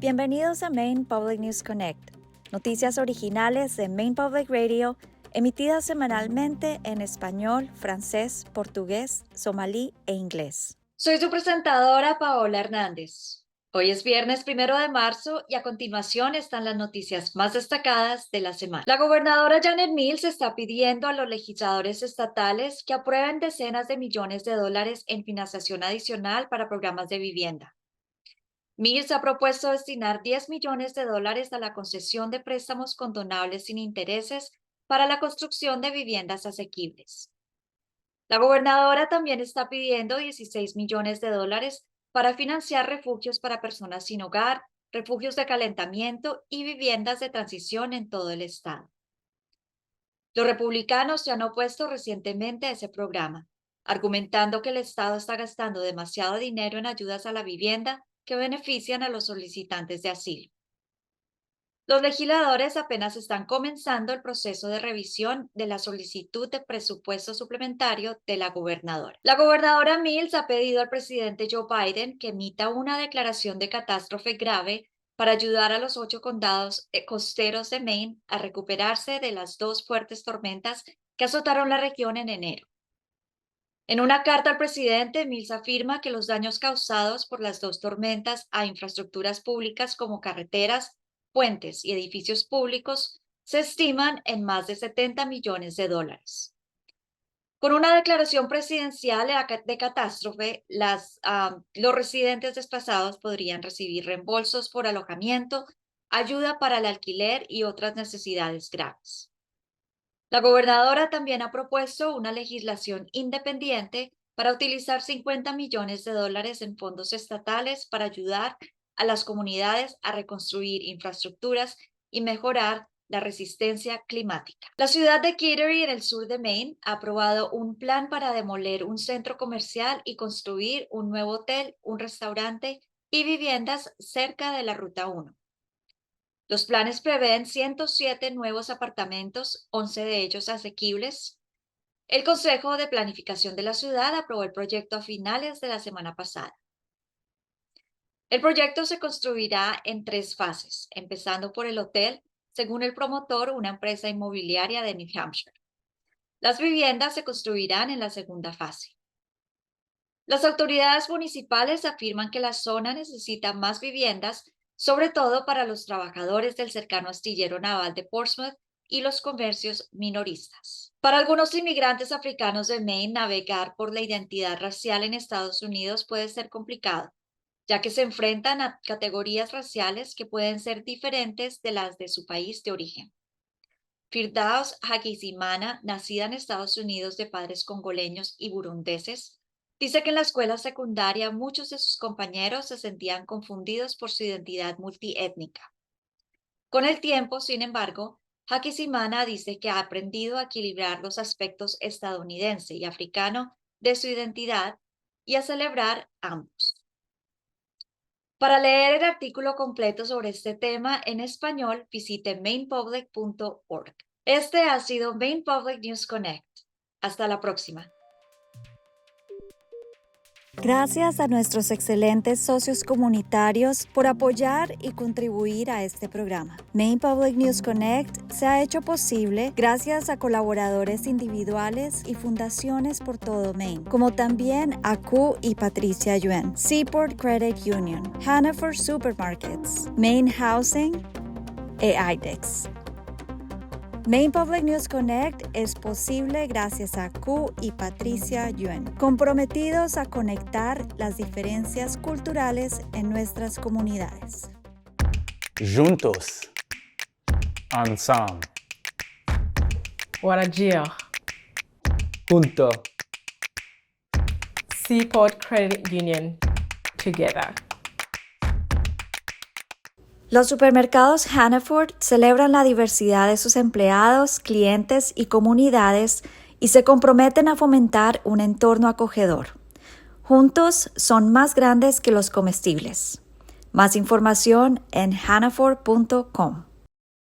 Bienvenidos a Maine Public News Connect, noticias originales de Maine Public Radio, emitidas semanalmente en español, francés, portugués, somalí e inglés. Soy su presentadora, Paola Hernández. Hoy es viernes 1 de marzo y a continuación están las noticias más destacadas de la semana. La gobernadora Janet Mills está pidiendo a los legisladores estatales que aprueben decenas de millones de dólares en financiación adicional para programas de vivienda. Mills ha propuesto destinar 10 millones de dólares a la concesión de préstamos condonables sin intereses para la construcción de viviendas asequibles. La gobernadora también está pidiendo 16 millones de dólares para financiar refugios para personas sin hogar, refugios de calentamiento y viviendas de transición en todo el estado. Los republicanos se han opuesto recientemente a ese programa, argumentando que el estado está gastando demasiado dinero en ayudas a la vivienda que benefician a los solicitantes de asilo. Los legisladores apenas están comenzando el proceso de revisión de la solicitud de presupuesto suplementario de la gobernadora. La gobernadora Mills ha pedido al presidente Joe Biden que emita una declaración de catástrofe grave para ayudar a los 8 condados costeros de Maine a recuperarse de las 2 fuertes tormentas que azotaron la región en enero. En una carta al presidente, Mills afirma que los daños causados por las 2 tormentas a infraestructuras públicas como carreteras, puentes y edificios públicos se estiman en más de 70 millones de dólares. Con una declaración presidencial de catástrofe, los residentes desplazados podrían recibir reembolsos por alojamiento, ayuda para el alquiler y otras necesidades graves. La gobernadora también ha propuesto una legislación independiente para utilizar 50 millones de dólares en fondos estatales para ayudar a las comunidades a reconstruir infraestructuras y mejorar la resistencia climática. La ciudad de Kittery, en el sur de Maine, ha aprobado un plan para demoler un centro comercial y construir un nuevo hotel, un restaurante y viviendas cerca de la Ruta 1. Los planes prevén 107 nuevos apartamentos, 11 de ellos asequibles. El Consejo de Planificación de la ciudad aprobó el proyecto a finales de la semana pasada. El proyecto se construirá en 3 fases, empezando por el hotel, según el promotor, una empresa inmobiliaria de New Hampshire. Las viviendas se construirán en la segunda fase. Las autoridades municipales afirman que la zona necesita más viviendas, sobre todo para los trabajadores del cercano astillero naval de Portsmouth y los comercios minoristas. Para algunos inmigrantes africanos de Maine, navegar por la identidad racial en Estados Unidos puede ser complicado, ya que se enfrentan a categorías raciales que pueden ser diferentes de las de su país de origen. Firdaus Hakizimana, nacida en Estados Unidos de padres congoleños y burundeses, dice que en la escuela secundaria muchos de sus compañeros se sentían confundidos por su identidad multiétnica. Con el tiempo, sin embargo, Hakizimana dice que ha aprendido a equilibrar los aspectos estadounidense y africano de su identidad y a celebrar ambos. Para leer el artículo completo sobre este tema en español, visite mainepublic.org. Este ha sido Maine Public News Connect. Hasta la próxima. Gracias a nuestros excelentes socios comunitarios por apoyar y contribuir a este programa. Maine Public News Connect se ha hecho posible gracias a colaboradores individuales y fundaciones por todo Maine, como también a Q y Patricia Yuen, Seaport Credit Union, Hannaford Supermarkets, Maine Housing e IDEX. Maine Public News Connect es posible gracias a Q y Patricia Yuen, comprometidos a conectar las diferencias culturales en nuestras comunidades. Juntos. Ensemble. Warajir. Junto. Seaport Credit Union. Together. Los supermercados Hannaford celebran la diversidad de sus empleados, clientes y comunidades y se comprometen a fomentar un entorno acogedor. Juntos son más grandes que los comestibles. Más información en hannaford.com.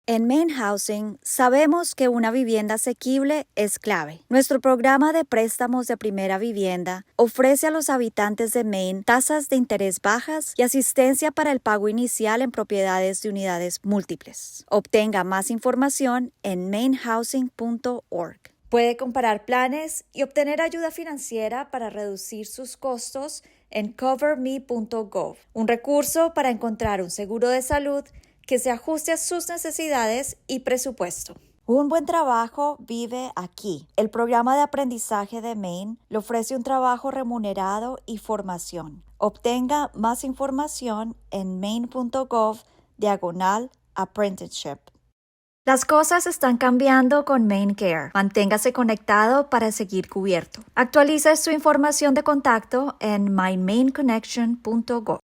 En Maine Housing sabemos que una vivienda asequible es clave. Nuestro programa de préstamos de primera vivienda ofrece a los habitantes de Maine tasas de interés bajas y asistencia para el pago inicial en propiedades de unidades múltiples. Obtenga más información en mainehousing.org. Puede comparar planes y obtener ayuda financiera para reducir sus costos en coverme.gov, un recurso para encontrar un seguro de salud que se ajuste a sus necesidades y presupuesto. Un buen trabajo vive aquí. El programa de aprendizaje de Maine le ofrece un trabajo remunerado y formación. Obtenga más información en maine.gov/apprenticeship. Las cosas están cambiando con Maine Care. Manténgase conectado para seguir cubierto. Actualice su información de contacto en mymainconnection.gov.